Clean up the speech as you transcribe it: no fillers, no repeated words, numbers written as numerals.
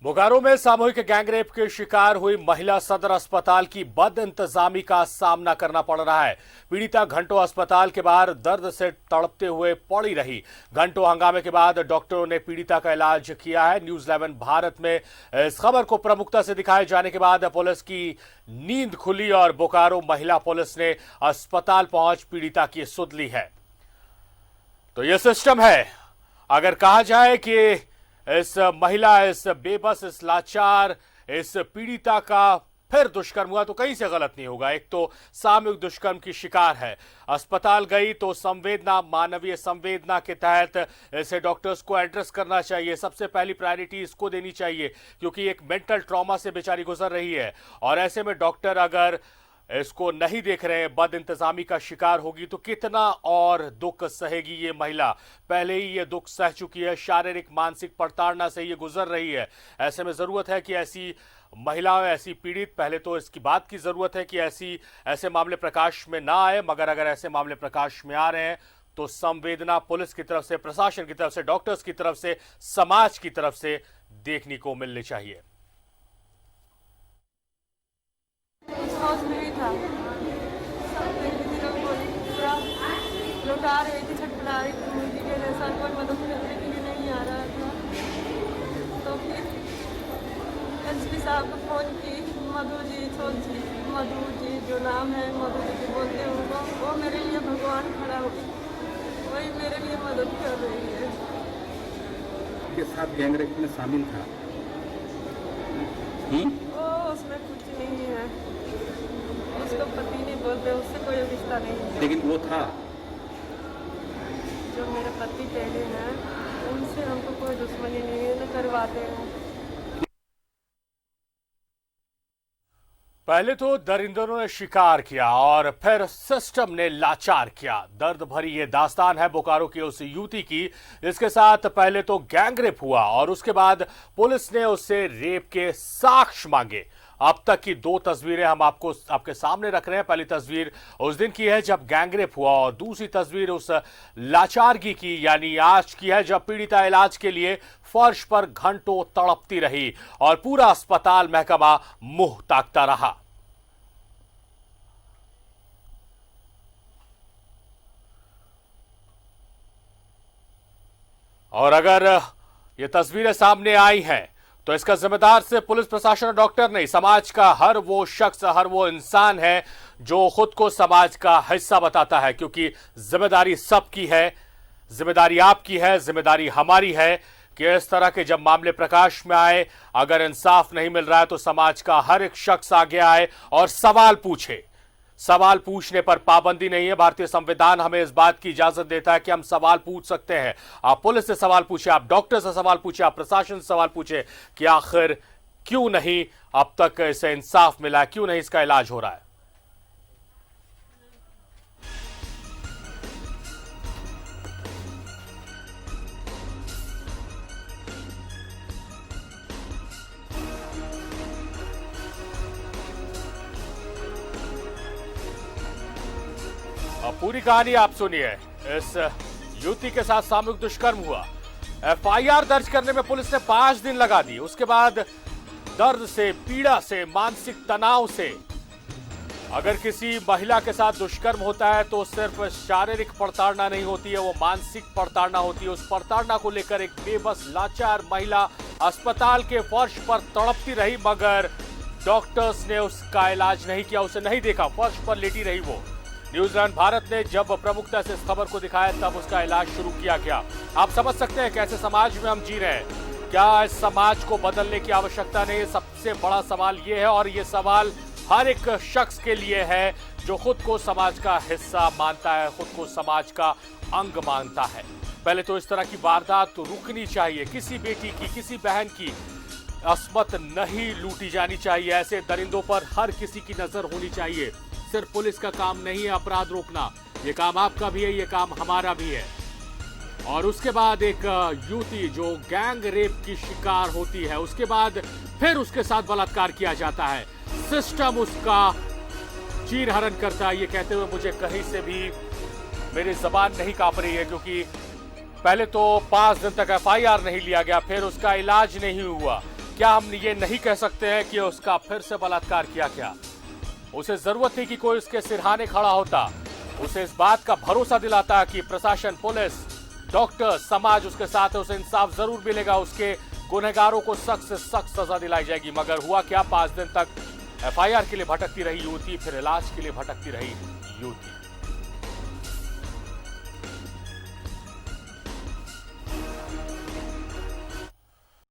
बोकारो में सामूहिक गैंगरेप के शिकार हुई महिला सदर अस्पताल की बदइंतजामी का सामना करना पड़ रहा है। पीड़िता घंटों अस्पताल के बाहर दर्द से तड़पते हुए पड़ी रही। घंटों हंगामे के बाद डॉक्टरों ने पीड़िता का इलाज किया है। न्यूज़ 11 भारत में इस खबर को प्रमुखता से दिखाए जाने के बाद पुलिस की नींद खुली और बोकारो महिला पुलिस ने अस्पताल पहुंच पीड़िता की सुध ली है। तो यह सिस्टम है। अगर कहा जाए कि इस महिला, इस बेबस, इस लाचार, इस पीड़िता का फिर दुष्कर्म हुआ तो कहीं से गलत नहीं होगा। एक तो सामूहिक दुष्कर्म की शिकार है, अस्पताल गई तो संवेदना, मानवीय संवेदना के तहत इसे डॉक्टर्स को एड्रेस करना चाहिए। सबसे पहली प्रायोरिटी इसको देनी चाहिए क्योंकि एक मेंटल ट्रॉमा से बेचारी गुजर रही है और ऐसे में डॉक्टर अगर इसको नहीं देख रहे हैं, बद इंतजामी का शिकार होगी तो कितना और दुख सहेगी ये महिला। पहले ही ये दुख सह चुकी है, शारीरिक मानसिक प्रताड़ना से ये गुजर रही है। ऐसे में जरूरत है कि ऐसी महिला, ऐसी पीड़ित, पहले तो इसकी बात की जरूरत है कि ऐसे मामले प्रकाश में ना आए, मगर अगर ऐसे मामले प्रकाश में आ रहे हैं तो संवेदना पुलिस की तरफ से, प्रशासन की तरफ से, डॉक्टर्स की तरफ से, समाज की तरफ से देखने को मिलनी चाहिए। था सब किसी लोग पूरा लौटा रही थी, छटपटा रही थी मुर्गी के जैसा, कोई मदद करने के लिए नहीं आ रहा था। तो फिर एसपी साहब को फोन की, मधु जी जो नाम है, मधु जी बोलते हैं उनको, वो मेरे लिए भगवान खड़ा हो, वही मेरे लिए मदद कर रही है। के साथ गैंगरेप में शामिल था? वो उसमें कुछ नहीं है, उसको पति नहीं बोलते, उससे कोई रिश्ता नहीं है। लेकिन वो था जो मेरे पति पहले हैं उनसे हमको कोई दुश्मनी नहीं है, न करवाते हैं। पहले तो दरिंदरों ने शिकार किया और फिर सिस्टम ने लाचार किया। दर्द भरी ये दास्तान है बोकारो की उस युवती की जिसके साथ पहले तो गैंगरेप हुआ और उसके बाद पुलिस ने उससे रेप के साक्ष्य मांगे। अब तक की दो तस्वीरें हम आपके सामने रख रहे हैं। पहली तस्वीर उस दिन की है जब गैंगरेप हुआ और दूसरी तस्वीर उस लाचारगी की, यानी आज की है जब पीड़िता इलाज के लिए फर्श पर घंटों तड़पती रही और पूरा अस्पताल महकमा मुंह ताकता रहा। और अगर ये तस्वीरें सामने आई हैं तो इसका जिम्मेदार सिर्फ पुलिस प्रशासन और डॉक्टर नहीं, समाज का हर वो शख्स, हर वो इंसान है जो खुद को समाज का हिस्सा बताता है, क्योंकि जिम्मेदारी सबकी है, जिम्मेदारी आपकी है, जिम्मेदारी हमारी है कि इस तरह के जब मामले प्रकाश में आए, अगर इंसाफ नहीं मिल रहा है तो समाज का हर एक शख्स आगे आए और सवाल पूछे। सवाल पूछने पर पाबंदी नहीं है। भारतीय संविधान हमें इस बात की इजाजत देता है कि हम सवाल पूछ सकते हैं। आप पुलिस से सवाल पूछे, आप डॉक्टर से सवाल पूछे, आप प्रशासन से सवाल पूछे कि आखिर क्यों नहीं अब तक इसे इंसाफ मिला, क्यों नहीं इसका इलाज हो रहा है। अब पूरी कहानी आप सुनिए। इस युवती के साथ सामूहिक दुष्कर्म हुआ। एफआईआर दर्ज करने में पुलिस ने 5 दिन लगा दिए। उसके बाद दर्द से, पीड़ा से, मानसिक तनाव से, अगर किसी महिला के साथ दुष्कर्म होता है तो सिर्फ शारीरिक प्रताड़ना नहीं होती है, वो मानसिक प्रताड़ना होती है। उस प्रताड़ना को लेकर एक बेबस, लाचार महिला अस्पताल के फर्श पर तड़पती रही, मगर डॉक्टर्स ने उसका इलाज नहीं किया, उसे नहीं देखा, फर्श पर लेटी रही वो। न्यूज़ 11 भारत ने जब प्रमुखता से इस खबर को दिखाया तब उसका इलाज शुरू किया गया। आप समझ सकते हैं कैसे समाज में हम जी रहे हैं। क्या इस समाज को बदलने की आवश्यकता नहीं है? सबसे बड़ा सवाल ये है और ये सवाल हर एक शख्स के लिए है जो खुद को समाज का हिस्सा मानता है, खुद को समाज का अंग मानता है। पहले तो इस तरह की वारदात तो रुकनी चाहिए। किसी बेटी की, किसी बहन की अस्मत नहीं लूटी जानी चाहिए। ऐसे दरिंदों पर हर किसी की नजर होनी चाहिए। सिर्फ पुलिस का काम नहीं है अपराध रोकना, ये काम आपका भी है, ये काम हमारा भी है। और उसके बाद एक युवती जो गैंग रेप की शिकार होती है, उसके बाद फिर उसके साथ बलात्कार किया जाता है, सिस्टम उसका चीरहरण करता है। ये कहते हुए मुझे कहीं से भी मेरी जबान नहीं कांप रही है, क्योंकि पहले तो 5 दिन तक एफआईआर नहीं लिया गया, फिर उसका इलाज नहीं हुआ, क्या हम ये नहीं कह सकते हैं कि उसका फिर से बलात्कार किया क्या? उसे जरूरत थी कि कोई उसके सिरहाने खड़ा होता, उसे इस बात का भरोसा दिलाता कि प्रशासन, पुलिस, डॉक्टर, समाज उसके साथ है, उसे इंसाफ जरूर मिलेगा, उसके गुनहगारों को सख्त से सख्त सजा दिलाई जाएगी। मगर हुआ क्या, 5 दिन तक एफआईआर के लिए भटकती रही युवती, फिर इलाज के लिए भटकती रही युवती।